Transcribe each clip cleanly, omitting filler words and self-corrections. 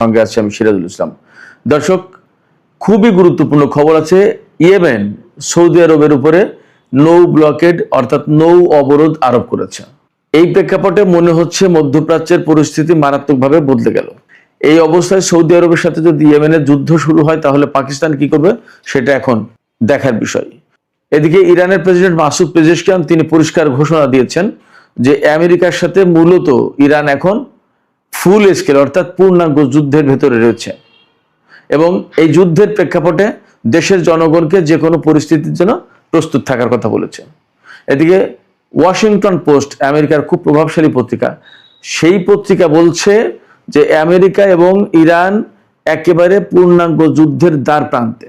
সঙ্গে আছি আমি সিরাজুল ইসলাম। দর্শক, খুবই গুরুত্বপূর্ণ খবর আছে। ইয়েমেন সৌদি আরবের উপরে নৌ ব্লকেড অর্থাৎ নৌ অবরোধ আরোপ করেছে। এই প্রেক্ষাপটে মনে হচ্ছে মধ্যপ্রাচ্যের পরিস্থিতি মারাত্মকভাবে বদলে গেল। এই অবস্থায় সৌদি আরবের সাথে যদি ইয়েমেনের যুদ্ধ শুরু হয় তাহলে পাকিস্তান কি করবে সেটা এখন দেখার বিষয়। এদিকে ইরানের প্রেসিডেন্ট মাসুদ পেজেশকিয়ান তিনি পরিষ্কার ঘোষণা দিয়েছেন যে আমেরিকার সাথে মূলত ইরান এখন ফুল স্কেল অর্থাৎ পূর্ণাঙ্গ যুদ্ধের ভেতরে রয়েছে এবং এই যুদ্ধের প্রেক্ষাপটে দেশের জনগণকে যে কোনো পরিস্থিতির জন্য প্রস্তুত থাকার কথা বলেছে। এদিকে ওয়াশিংটন পোস্ট, আমেরিকার খুব প্রভাবশালী পত্রিকা, সেই পত্রিকা বলছে যে আমেরিকা এবং ইরান একেবারে পূর্ণাঙ্গ যুদ্ধের দ্বার প্রান্তে।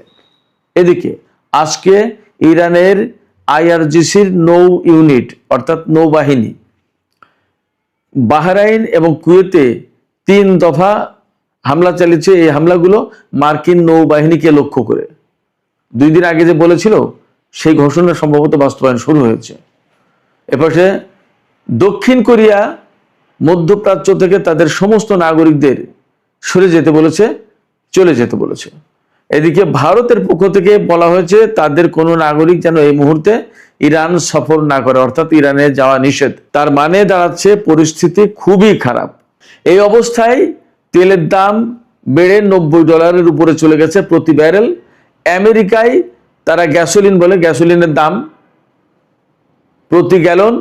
এদিকে আজকে ইরানের আইআরজিসির নৌ ইউনিট অর্থাৎ নৌবাহিনী বাহরাইন এবং কুয়েতে 3 দফা হামলা চালিয়েছে। এই হামলাগুলো মার্কিন নৌবাহিনীকে লক্ষ্য করে 2 দিন আগে যে বলেছিল সেই ঘোষণা সম্ভবত বাস্তবায়ন শুরু হয়েছে। এপাশে দক্ষিণ কোরিয়া মধ্যপ্রাচ্য থেকে তাদের সমস্ত নাগরিকদের সরে যেতে বলেছে, চলে যেতে বলেছে। এদিকে ভারতের পক্ষ থেকে বলা হয়েছে তাদের কোনো নাগরিক যেন এই মুহূর্তে ইরান সফর না করে, অর্থাৎ ইরানে যাওয়া নিষেধ। তার মানে দাঁড়াচ্ছে পরিস্থিতি খুবই খারাপ। এই অবস্থায় তেলের দাম বেড়ে $90 উপরে চলে গেছে প্রতি ব্যারেল। আমেরিকায় তারা গ্যাসোলিন বলে, গ্যাসোলিনের দাম প্রতি গ্যালন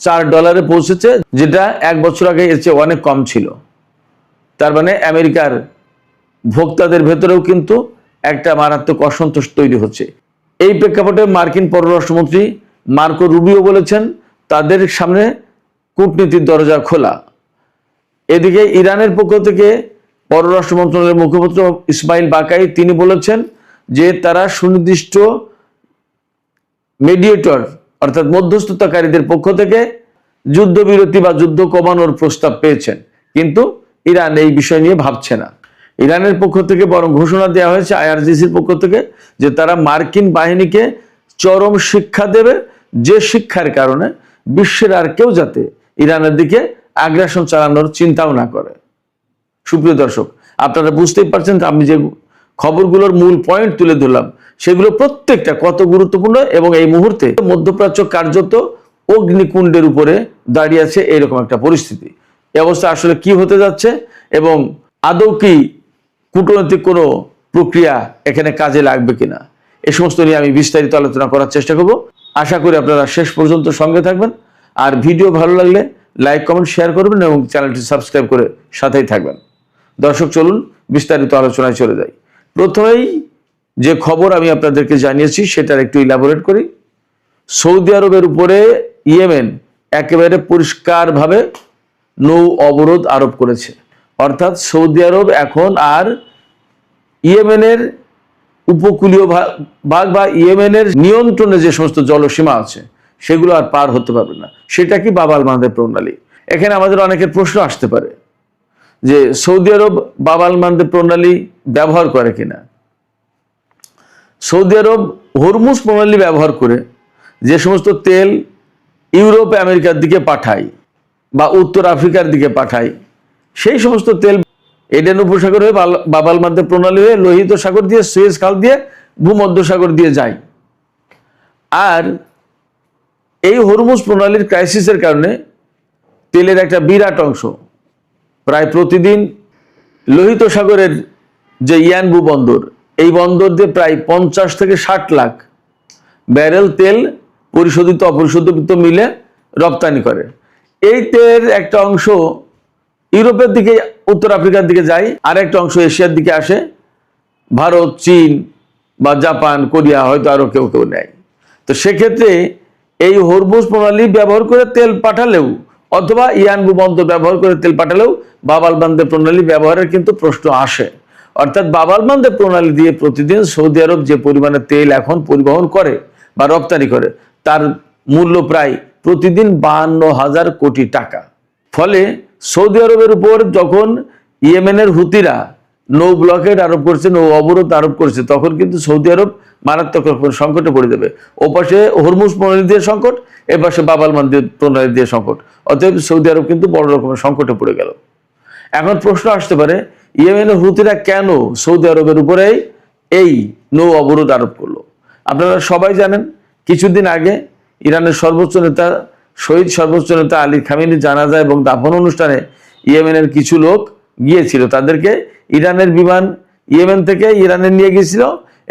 $4 পৌঁছেছে, যেটা 1 বছর আগে এর চেয়ে অনেক কম ছিল। তার মানে আমেরিকার ভোক্তাদের ভেতরেও কিন্তু একটা মারাত্মক অসন্তোষ তৈরি হচ্ছে। এই প্রেক্ষাপটে মার্কিন পররাষ্ট্রমন্ত্রী মার্কো রুবিও বলেছেন তাদের সামনে কূটনীতির দরজা খোলা। এদিকে ইরানের পক্ষ থেকে পররাষ্ট্র মন্ত্রণালয়ের মুখপাত্র ইসমাইল বাকাই তিনি বলেছেন যে তারা সুনির্দিষ্ট মিডিয়েটর অর্থাৎ মধ্যস্থতাকারীদের পক্ষ থেকে যুদ্ধবিরতি বা যুদ্ধ কমানোর প্রস্তাব পেয়েছেন, কিন্তু ইরান এই বিষয় নিয়ে ভাবছে না। ইরানের পক্ষ থেকে বরং ঘোষণা দেওয়া হয়েছে আইআরজিসির পক্ষ থেকে যে তারা মার্কিন বাহিনীকে চরম শিক্ষা দেবে, যে শিক্ষার কারণে বিশ্বের আর কেউ যাতে ইরানের দিকে আগ্রাসন চালানোর চিন্তাও না করে। সুপ্রিয় দর্শক, আপনারা বুঝতেই পারছেন আমি যে খবরগুলোর মূল পয়েন্ট তুলে ধরলাম সেগুলো প্রত্যেকটা কত গুরুত্বপূর্ণ এবং এই মুহূর্তে মধ্যপ্রাচ্য কার্যত অগ্নিকুণ্ডের উপরে দাঁড়িয়ে আছে এরকম একটা পরিস্থিতি। এই অবস্থা আসলে কি হতে যাচ্ছে এবং আদৌ কি কূটনৈতিক কোনো প্রক্রিয়া এখানে কাজে লাগবে কিনা, এ সমস্ত নিয়ে আমি বিস্তারিত আলোচনা করার চেষ্টা করব। আশা করি আপনারা শেষ পর্যন্ত সঙ্গে থাকবেন। আর ভিডিও ভালো লাগলে লাইক, কমেন্ট, শেয়ার করবেন এবং চ্যানেলটি সাবস্ক্রাইব করে সাথেই থাকবেন। দর্শক, চলুন বিস্তারিত আলোচনায় চলে যাই। প্রথমেই যে খবর আমি আপনাদেরকে জানিয়েছি সেটার একটু ইলাবোরেট করি। সৌদি আরবের উপরে ইয়েমেন একেবারে পরিষ্কারভাবে নৌ অবরোধ আরোপ করেছে, অর্থাৎ সৌদি আরব এখন আর ইয়েমেনের উপকূলীয় ভাগ বা ইয়েমেনের নিয়ন্ত্রণে যে সমস্ত জলসীমা আছে সেগুলো আর পার হতে পারবে না। সেটা কি? বাব আল মানদেব প্রণালী। এখানে আমাদের অনেকের প্রশ্ন আসতে পারে যে সৌদি আরব বাব আল মানদেব প্রণালী ব্যবহার করে কিনা। সৌদি আরব হরমুজ প্রণালী ব্যবহার করে যে সমস্ত তেল ইউরোপ আমেরিকার দিকে পাঠায় বা উত্তর আফ্রিকার দিকে পাঠায়, সেই সমস্ত তেল এডেন উপসাগর হয়ে বাব আল মানদেব প্রণালী হয়ে লোহিত সাগর দিয়ে, সুয়েজ খাল দিয়ে, ভূমধ্যসাগর দিয়ে যায়। আর এই হরমুজ প্রণালীর ক্রাইসিসের কারণে তেলের একটা বিরাট অংশ প্রায় প্রতিদিন লোহিত সাগরের যে ইয়ানবু বন্দর, এই বন্দর দিয়ে প্রায় 50 থেকে 60 লাখ ব্যারেল তেল পরিশোধিত অপরিশোধিত মিলে রপ্তানি করে। এই তেলের একটা অংশ ইউরোপের দিকে, উত্তর আফ্রিকার দিকে যায়, আর একটা অংশ এশিয়ার দিকে আসে। ভারত, চীন বা জাপান, কোরিয়া, হয়তো আরো কেউ কেউ নেয়। তো সেক্ষেত্রে এই হরমুজ প্রণালী ব্যবহার করে তেল পাঠালেও অথবা ইয়ানবু বন্দর ব্যবহার করে তেল পাঠালেও বাব আল মানদেব প্রণালী ব্যবহারের কিন্তু প্রশ্ন আসে। অর্থাৎ বাব আল মানদেব প্রণালী দিয়ে প্রতিদিন সৌদি আরব যে পরিমাণে তেল এখন পরিবহন করে বা রপ্তানি করে তার মূল্য প্রায় প্রতিদিন 52,000 কোটি টাকা। ফলে সৌদি আরবের উপর যখন ইয়েমেনের হুতিরা নৌ ব্লকেড আরোপ করছে, নৌ অবরোধ আরোপ করছে, তখন কিন্তু সৌদি আরব মারাত্মক সংকটে পড়ে যাবে। ওপাশে হরমুজ প্রণালী দিয়ে সংকট, এপাশে বাব আল মানদেব প্রণালী দিয়ে সংকট। অতএব সৌদি আরব কিন্তু বড় রকমের সংকটে পড়ে গেল। এখন প্রশ্ন আসতে পারে ইয়েমেনের হুতিরা কেন সৌদি আরবের উপরে এই নৌ অবরোধ আরোপ করলো? আপনারা সবাই জানেন, কিছুদিন আগে ইরানের সর্বোচ্চ নেতা, শহীদ সর্বোচ্চ নেতা আলী খামেনির জানাজা এবং দাফন অনুষ্ঠানে ইয়েমেনের কিছু লোক গিয়েছিল। তাদেরকে ইরানের বিমান ইয়েমেন থেকে ইরানে নিয়ে গিয়েছিল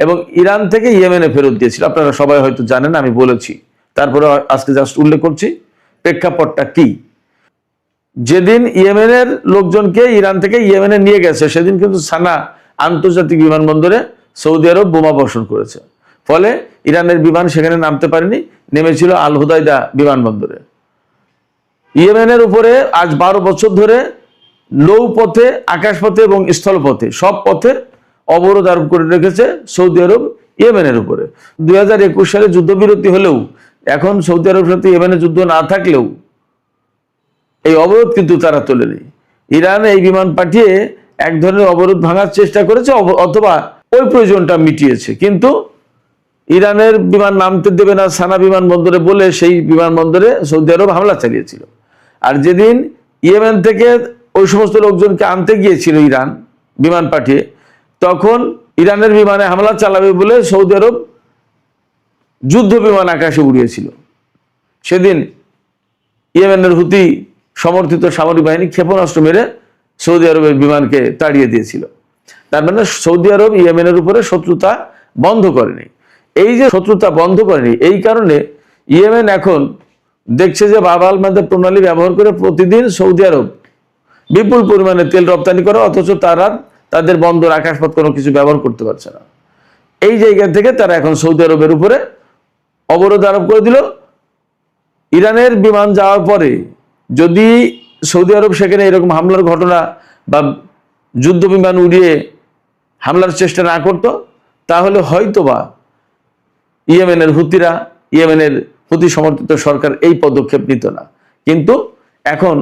এবং ইরান থেকে ইয়েমেনে ফেরত দিয়েছিল। আপনারা সবাই হয়তো জানেন, আমি বলেছি, তারপরে আজকে জাস্ট উল্লেখ করছি প্রেক্ষাপটটা কি। যেদিন ইয়েমেনের লোকজনকে ইরান থেকে ইয়েমেনে নিয়ে গেছে, সেদিন কিন্তু সানা আন্তর্জাতিক বিমানবন্দরে সৌদি আরব বোমা বর্ষণ করেছে। ফলে ইরানের বিমান সেখানে নামতে পারেনি, নেমেছিল আল হুদাইদা বিমানবন্দরে। ইয়েমেনের উপরে আজ 12 বছর ধরে নৌপথে, আকাশপথে এবং স্থলপথে সব পথে অবরোধ আরোপ করে রেখেছে সৌদি আরব ইয়েমেনের উপরে। 2021 সালে যুদ্ধবিরতি হলেও এখন সৌদি আরবের সাথে ইয়েমেনের যুদ্ধ না থাকলেও এই অবরোধ কিন্তু তারা তোলেনি। ইরান এই বিমান পাঠিয়ে এক ধরনের অবরোধ ভাঙার চেষ্টা করেছে অথবা ওই প্রয়োজনটা মিটিয়েছে, কিন্তু ইরানের বিমান নামতে দেবে না সানা বিমানবন্দরে বলে সেই বিমানবন্দরে সৌদি আরব হামলা চালিয়েছিল। আর যেদিন ইয়েমেন থেকে ওই সমস্ত লোকজনকে আনতে গিয়েছিল ইরান বিমান পাঠিয়ে, তখন ইরানের বিমানে হামলা চালাবে বলে সৌদি আরব যুদ্ধ বিমান আকাশে উড়িয়েছিল। সেদিন ইয়েমেনের হুতি সমর্থিত সামরিক বাহিনী ক্ষেপণাস্ত্র মেরে সৌদি আরবের বিমানকে তাড়িয়ে দিয়েছিল। তার মানে সৌদি আরব ইয়েমেনের উপরে শত্রুতা বন্ধ করেনি। এই যে শত্রুতা বন্ধ করেনি, এই কারণে ইয়েমেন এখন দেখছে যে বাব আল মানদেব প্রণালী ব্যবহার করে প্রতিদিন সৌদি আরব বিপুল পরিমাণে তেল রপ্তানি করে, অথচ তারা তাদের বন্দর, আকাশপথ কোনো কিছু ব্যবহার করতে পারছে না। এই জায়গা থেকে তারা এখন সৌদি আরবের উপরে অবরোধ আরোপ করে দিল। ইরানের বিমান যাওয়ার পরে যদি সৌদি আরব সেখানে এরকম হামলার ঘটনা বা যুদ্ধ বিমান উড়িয়ে হামলার চেষ্টা না করত, তাহলে হয়তোবা ইয়েমেনের হুতিরা, ইয়েমেনের হুতি সমর্থিত সরকার এই পদক্ষেপ নিত না। কিন্তু এখন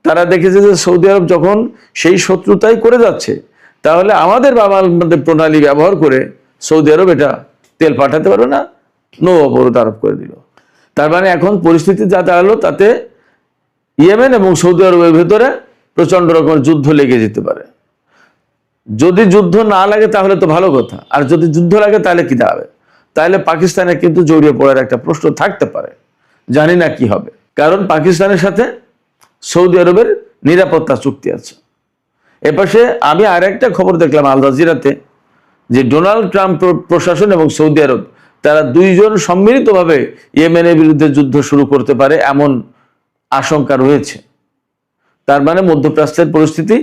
তারা দেখেছে যে সৌদি আরব যখন সেই শত্রুতাই করে যাচ্ছে, তাহলে আমাদের প্রণালী ব্যবহার করে সৌদি আরব এটা তেল পাঠাতে পারবে না, নৌ অবরোধ আরোপ করে দিল। তার মানে এখন পরিস্থিতি যা দাঁড়ালো, তাতে ইয়েমেন এবং সৌদি আরবের ভেতরে প্রচন্ড রকমের যুদ্ধ লেগে যেতে পারে। যদি যুদ্ধ না লাগে তাহলে তো ভালো কথা, আর যদি যুদ্ধ লাগে তাহলে কি দাঁড়াবে? তাহলে পাকিস্তানে কিন্তু জড়িয়ে পড়ার একটা প্রশ্ন থাকতে পারে, জানি না কি হবে। কারণ পাকিস্তানের সাথে সৌদি আরবের নিরাপত্তা চুক্তি আছে। এপাশে আমি আর একটা খবর দেখলাম আল জাজিরাতে, যে ডোনাল্ড ট্রাম্প প্রশাসন এবং সৌদি আরব তারা দুইজন সম্মিলিতভাবে ইয়েমেনের বিরুদ্ধে যুদ্ধ শুরু করতে পারে এমন আশঙ্কা রয়েছে। তার মানে মধ্যপ্রাচ্যের পরিস্থিতি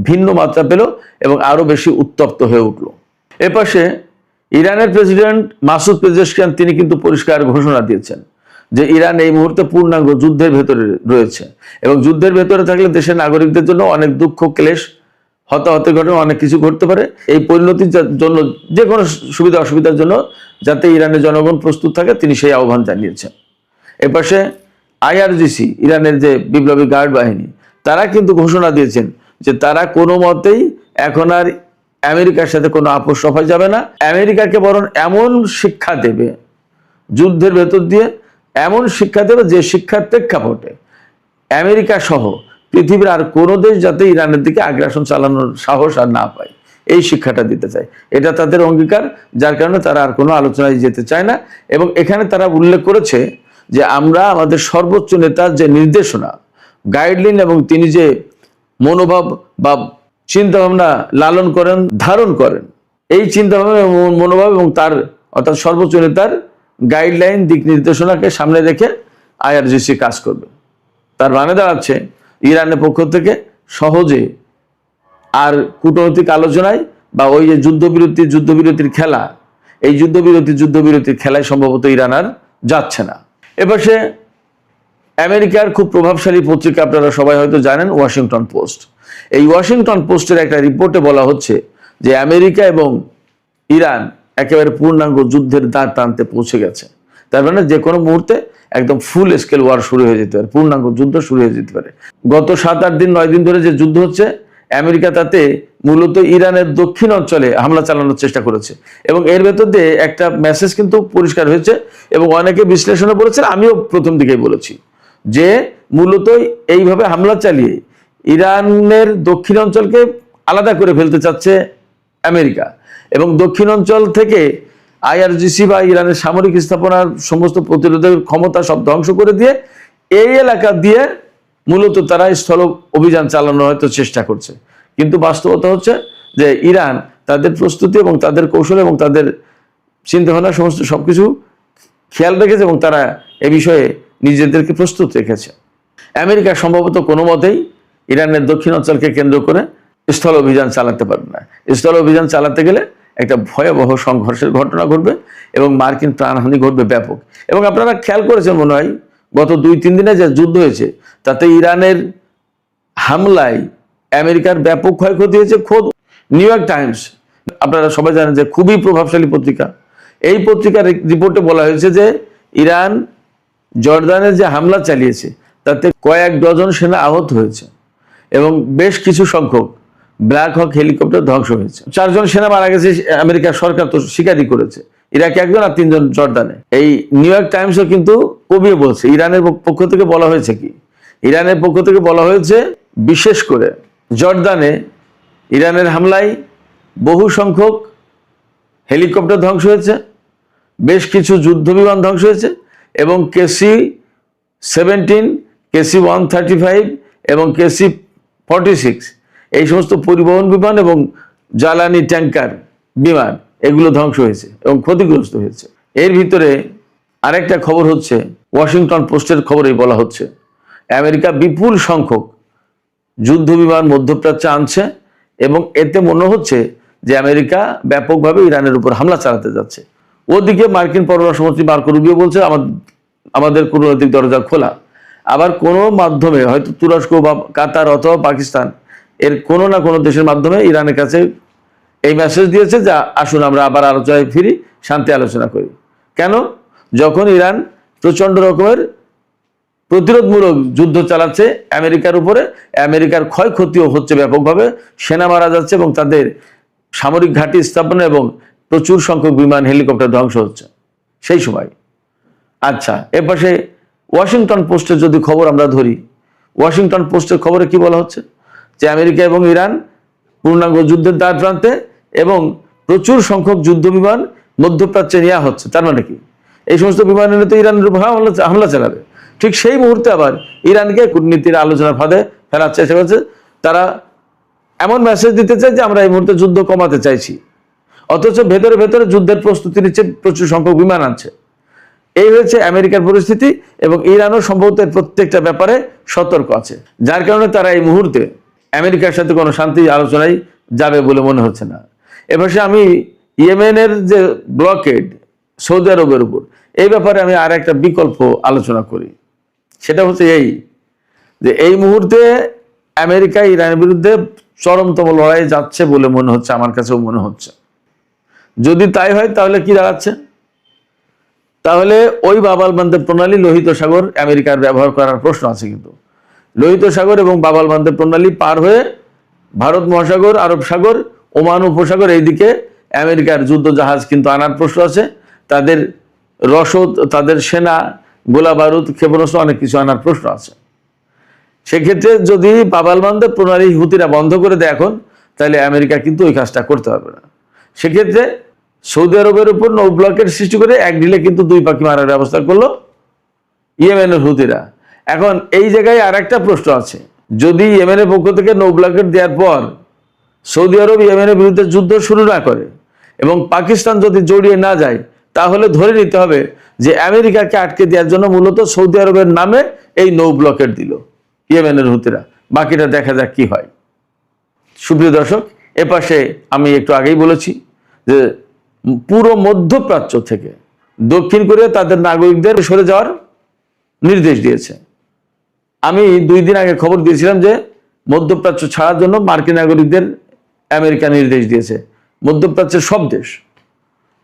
ভিন্ন মাত্রা পেল এবং আরো বেশি উত্তপ্ত হয়ে উঠল। এপাশে ইরানের প্রেসিডেন্ট মাসুদ পেজেশকিয়ান তিনি কিন্তু পরিষ্কার ঘোষণা দিয়েছেন যে ইরান এই মুহূর্তে পূর্ণাঙ্গ যুদ্ধের ভেতরে রয়েছে এবং যুদ্ধের ভেতরে থাকলে দেশের নাগরিকদের জন্য অনেক দুঃখ, ক্লেশ, হতাহতের ঘটনা অনেক কিছু ঘটতে পারে। এই পরিণতির জন্য, যে কোনো সুবিধা অসুবিধার জন্য যাতে ইরানের জনগণ প্রস্তুত থাকে, তিনি সেই আহ্বান জানিয়েছেন। এপাশে IRGC, ইরানের যে বিপ্লবী গার্ড বাহিনী, তারা কিন্তু ঘোষণা দিয়েছেন যে তারা কোনো মতেই এখন আর আমেরিকার সাথে কোনো আপোষ সফায় যাবে না। আমেরিকাকে বরং এমন শিক্ষা দেবে, যুদ্ধের ভেতর দিয়ে এমন শিক্ষা দেবে যে শিক্ষার প্রেক্ষাপটে আমেরিকা সহ পৃথিবীর আর কোনো দেশ যাতে ইরানের দিকে আগ্রাসন চালানোর সাহস আর না পায়, এই শিক্ষাটা দিতে চায়। এটা তাদের অঙ্গীকার, যার কারণে তারা আর কোনো আলোচনায় যেতে চায় না। এবং এখানে তারা উল্লেখ করেছে যে আমরা আমাদের সর্বোচ্চ নেতার যে নির্দেশনা, গাইডলাইন এবং তিনি যে মনোভাব বা চিন্তাভাবনা লালন করেন, ধারণ করেন, এই চিন্তাভাবনা এবং মনোভাব এবং তার অর্থাৎ সর্বোচ্চ নেতার গাইডলাইন, দিক নির্দেশনাকে সামনে রেখে IRGC কাজ করবে। তার মানে দাঁড়াচ্ছে ইরানের পক্ষ থেকে সহজে আর কূটনৈতিক আলোচনায় বা ওই যে যুদ্ধবিরতির খেলা, এই যুদ্ধবিরতির খেলায় সম্ভবত ইরান আর যাচ্ছে না। এবার সে আমেরিকার খুব প্রভাবশালী পত্রিকা, আপনারা সবাই হয়তো জানেন, ওয়াশিংটন পোস্ট। এই ওয়াশিংটন পোস্টের একটা রিপোর্টে বলা হচ্ছে যে আমেরিকা এবং ইরান একেবারে পূর্ণাঙ্গ যুদ্ধের দ্বার প্রান্তে পৌঁছে গেছে। তার মানে যে কোনো মুহূর্তে একদম ফুল স্কেল ওয়ার শুরু হয়ে যেতে পারে, পূর্ণাঙ্গ যুদ্ধ শুরু হয়ে যেতে পারে। গত 7-8 দিন 9 দিন ধরে যে যুদ্ধ হচ্ছে, আমেরিকা তাতে মূলত ইরানের দক্ষিণ অঞ্চলে হামলা চালানোর চেষ্টা করেছে এবং এর ভেতর দিয়ে একটা মেসেজ কিন্তু পরিষ্কার হয়েছে এবং অনেকে বিশ্লেষণে বলেছেন, আমিও প্রথম দিকেই বলেছি যে মূলত এইভাবে হামলা চালিয়ে ইরানের দক্ষিণ অঞ্চলকে আলাদা করে ফেলতে চাচ্ছে আমেরিকা, এবং দক্ষিণ অঞ্চল থেকে আইআরজিসি বা ইরানের সামরিক স্থাপনার সমস্ত প্রতিরোধের ক্ষমতা সব ধ্বংস করে দিয়ে এই এলাকা দিয়ে মূলত তারা স্থল অভিযান চালানোর হয়তো চেষ্টা করছে। কিন্তু বাস্তবতা হচ্ছে যে ইরান তাদের প্রস্তুতি এবং তাদের কৌশল এবং তাদের চিন্তাভাবনা সমস্ত সবকিছু খেয়াল রেখেছে এবং তারা এ বিষয়ে নিজেদেরকে প্রস্তুত রেখেছে। আমেরিকা সম্ভবত কোনো মতেই ইরানের দক্ষিণ অঞ্চলকে কেন্দ্র করে স্থল অভিযান চালাতে পারবে না। স্থল অভিযান চালাতে গেলে একটা ভয়াবহ সংঘর্ষের ঘটনা ঘটবে এবং মার্কিন প্রাণহানি ঘটবে ব্যাপক। এবং আপনারা খেয়াল করেছেন মনে হয় গত 2-3 দিনে যে যুদ্ধ হয়েছে তাতে ইরানের হামলায় আমেরিকার ব্যাপক ক্ষয়ক্ষতি হয়েছে। খোদ নিউ ইয়র্ক টাইমস, আপনারা সবাই জানেন যে খুবই প্রভাবশালী পত্রিকা, এই পত্রিকার রিপোর্টে বলা হয়েছে যে ইরান জর্দানের যে হামলা চালিয়েছে তাতে কয়েক ডজন সেনা আহত হয়েছে এবং বেশ কিছু সংখ্যক ব্ল্যাক হক হেলিকপ্টার ধ্বংস হয়েছে। 4 জন সেনা মারা গেছে, আমেরিকার সরকার তো স্বীকারই করেছে। ইরাকে 1 জন আর 3 জন জর্দানে। এই নিউ ইয়র্ক টাইমসও কিন্তু কমিয়ে বলছে। ইরানের পক্ষ থেকে বলা হয়েছে কি, ইরানের পক্ষ থেকে বলা হয়েছে বিশেষ করে জর্দানে ইরানের হামলায় বহু সংখ্যক হেলিকপ্টার ধ্বংস হয়েছে, বেশ কিছু যুদ্ধ বিমান ধ্বংস হয়েছে এবং KC-17, KC-135 এবং KC-46 এই সমস্ত পরিবহন বিমান এবং জ্বালানি ট্যাঙ্কার বিমান এগুলো ধ্বংস হয়েছে এবং ক্ষতিগ্রস্ত হয়েছে। এর ভিতরে আরেকটা খবর হচ্ছে, ওয়াশিংটন পোস্টের খবরেই বলা হচ্ছে আমেরিকা বিপুল সংখ্যক যুদ্ধ বিমান মধ্যপ্রাচ্যে আনছে এবং এতে মনে হচ্ছে যে আমেরিকা ব্যাপকভাবে ইরানের উপর হামলা চালাতে যাচ্ছে। ওদিকে মার্কিন পররাষ্ট্রমন্ত্রী মার্কো রুবিও বলছে আমাদের কূটনৈতিক দরজা খোলা। আবার কোনো মাধ্যমে হয়তো তুরস্ক বা কাতার অথবা পাকিস্তান এর কোনো না কোনো দেশের মাধ্যমে ইরানের কাছে এই মেসেজ দিয়েছে যে আসুন আমরা আবার আলোচনায় ফিরি, শান্তি আলোচনা করি। কেন? যখন ইরান প্রচণ্ড রকমের প্রতিরোধমূলক যুদ্ধ চালাচ্ছে আমেরিকার উপরে, আমেরিকার ক্ষয়ক্ষতিও হচ্ছে ব্যাপকভাবে, সেনা মারা যাচ্ছে এবং তাদের সামরিক ঘাঁটি স্থাপনা এবং প্রচুর সংখ্যক বিমান হেলিকপ্টার ধ্বংস হচ্ছে সেই সময়। আচ্ছা, এপাশে ওয়াশিংটন পোস্টের যদি খবর আমরা ধরি, ওয়াশিংটন পোস্টের খবরে কি বলা হচ্ছে যে আমেরিকা এবং ইরান পূর্ণাঙ্গ যুদ্ধের দ্বার প্রান্তে এবং প্রচুর সংখ্যক যুদ্ধ বিমান মধ্যপ্রাচ্যে নেওয়া হচ্ছে। তার মানে কি এই সমস্ত বিমান এনে তো ইরানের উপর হামলা চালাবে। ঠিক সেই মুহূর্তে আবার ইরানকে কূটনীতির আলোচনার ফাঁদে ফেলার চেষ্টা করছে। তারা এমন মেসেজ দিতে চায় যে আমরা এই মুহূর্তে যুদ্ধ কমাতে চাইছি, অথচ ভেতরে ভেতরে যুদ্ধের প্রস্তুতি নিচ্ছে, প্রচুর সংখ্যক বিমান আনছে। এই হয়েছে আমেরিকার পরিস্থিতি এবং ইরানও সম্ভবত প্রত্যেকটা ব্যাপারে সতর্ক আছে, যার কারণে তারা এই মুহূর্তে আমেরিকার সাথে কোনো শান্তি আলোচনায় যাবে বলে মনে হচ্ছে না। এবার আমি ইয়েমেনের যে ব্লকেড সৌদি আরবের উপর, এই ব্যাপারে আমি আর একটা বিকল্প আলোচনা করি। সেটা হচ্ছে এই যে এই মুহূর্তে আমেরিকা ইরানের বিরুদ্ধে চরমতম লড়াই যাচ্ছে বলে মনে হচ্ছে, আমার কাছেও মনে হচ্ছে। যদি তাই হয় তাহলে কি দাঁড়াচ্ছে, তাহলে ওই বাব-আল মানদেব প্রণালী লোহিত সাগর আমেরিকার ব্যবহার করার প্রশ্ন আছে। কিন্তু লোহিত সাগর এবং বাব-আল মানদেব প্রণালী পার হয়ে ভারত মহাসাগর, আরব সাগর, ওমান উপসাগর এইদিকে আমেরিকার যুদ্ধ জাহাজ কিন্তু আনার প্রশ্ন আছে। তাদের রসদ, তাদের সেনা, গোলা বারুদ, ক্ষেপণাস্ত্র অনেক কিছু আনার প্রশ্ন আছে। সেক্ষেত্রে যদি বাব-আল মানদেব প্রণালী হুতিরা বন্ধ করে দেয় এখন, তাহলে আমেরিকা কিন্তু ওই কাজটা করতে পারবে না। সেক্ষেত্রে সৌদি আরবের উপর নৌ ব্লকের সৃষ্টি করে এক ঢিলে কিন্তু 2 পাখি মারার ব্যবস্থা করলো ইয়েমেনের হুতিরা। এখন এই জায়গায় আর একটা প্রশ্ন আছে, যদি ইয়েমেনের পক্ষ থেকে নৌ ব্লকেট দেওয়ার পর সৌদি আরব ইয়েমেনের বিরুদ্ধে যুদ্ধ শুরু না করে এবং পাকিস্তান যদি জড়িয়ে না যায়, তাহলে ধরে নিতে হবে যে আমেরিকাকে আটকে দেওয়ার জন্য মূলত সৌদি আরবের নামে এই নৌ ব্লকেট দিল ইয়েমেনের হুতিরা। বাকিটা দেখা যাক কি হয়। সুপ্রিয় দর্শক, এপাশে আমি একটু আগেই বলেছি যে পুরো মধ্যপ্রাচ্য থেকে দক্ষিণ কোরিয়া তাদের নাগরিকদের সরে যাওয়ার নির্দেশ দিয়েছে। আমি 2 দিন আগে খবর দিয়েছিলাম যে মধ্যপ্রাচ্য ছাড়ার জন্য মার্কিন নাগরিকদের আমেরিকা নির্দেশ দিয়েছে, মধ্যপ্রাচ্যের সব দেশ।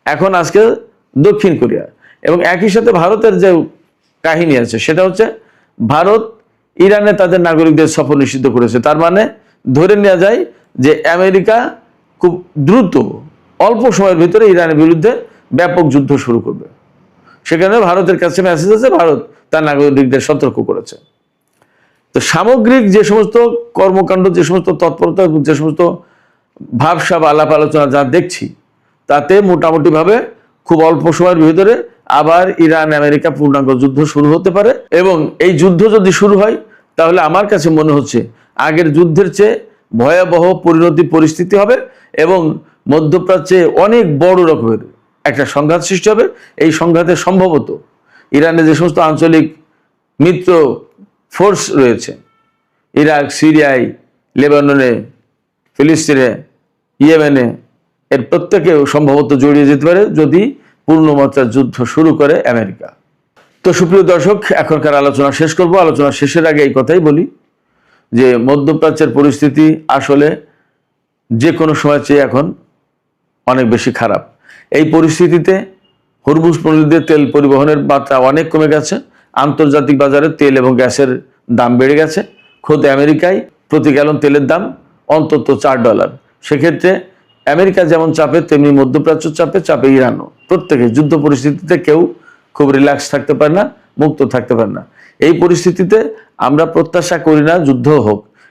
এখন আজকে দক্ষিণ কোরিয়া এবং একই সাথে ভারতের যে কাহিনী আছে সেটা হচ্ছে ভারত ইরানে তাদের নাগরিকদের সফর নিষিদ্ধ করেছে। তার মানে ধরে নেওয়া যায় যে আমেরিকা খুব দ্রুত অল্প সময়ের ভিতরে ইরানের বিরুদ্ধে ব্যাপক যুদ্ধ শুরু করবে। সেখানে ভারতের কাছে মেসেজ আছে, ভারত তার নাগরিকদের সতর্ক করেছে। তো সামগ্রিক যে সমস্ত কর্মকাণ্ড, যে সমস্ত তৎপরতা, যে সমস্ত ভাবসাব আলাপ আলোচনা যা দেখছি তাতে মোটামুটিভাবে খুব অল্প সময়ের ভিতরে আবার ইরান আমেরিকা পূর্ণাঙ্গ যুদ্ধ শুরু হতে পারে। এবং এই যুদ্ধ যদি শুরু হয় তাহলে আমার কাছে মনে হচ্ছে আগের যুদ্ধের চেয়ে ভয়াবহ পরিস্থিতি হবে এবং মধ্যপ্রাচ্যে অনেক বড় রকমের একটা সংঘাত সৃষ্টি হবে। এই সংঘাতে সম্ভবত ইরানে যে সমস্ত আঞ্চলিক মিত্র ফোর্স রয়েছে, ইরাক, সিরিয়ায়, লেবাননে, ফিলিস্তিনে, ইয়েমেনে, এর প্রত্যেকেও সম্ভবত জড়িয়ে যেতে পারে যদি পূর্ণমাত্রার যুদ্ধ শুরু করে আমেরিকা। তো সুপ্রিয় দর্শক, এখনকার আলোচনা শেষ করব। আলোচনা শেষের আগে এই কথাই বলি যে মধ্যপ্রাচ্যের পরিস্থিতি আসলে যে কোনো সময় চেয়ে এখন অনেক বেশি খারাপ। এই পরিস্থিতিতে হরমুজ প্রণালী তেল পরিবহনের মাত্রা অনেক কমে গেছে। আন্তর্জাতিক বাজারে তেল এবং গ্যাসের দাম বেড়ে গেছে। খোদ আমেরিকায় প্রতি গ্যালন তেলের দাম অন্তত $4। সেক্ষেত্রে আমেরিকা যেমন চাপে তেমনি মধ্যপ্রাচ্য চাপে ইরানও। প্রত্যেকে যুদ্ধ পরিস্থিতিতে কেউ খুব রিল্যাক্স থাকতে পারে না, মুক্ত থাকতে পারে না। এই পরিস্থিতিতে আমরা প্রত্যাশা করি না যুদ্ধ হোক,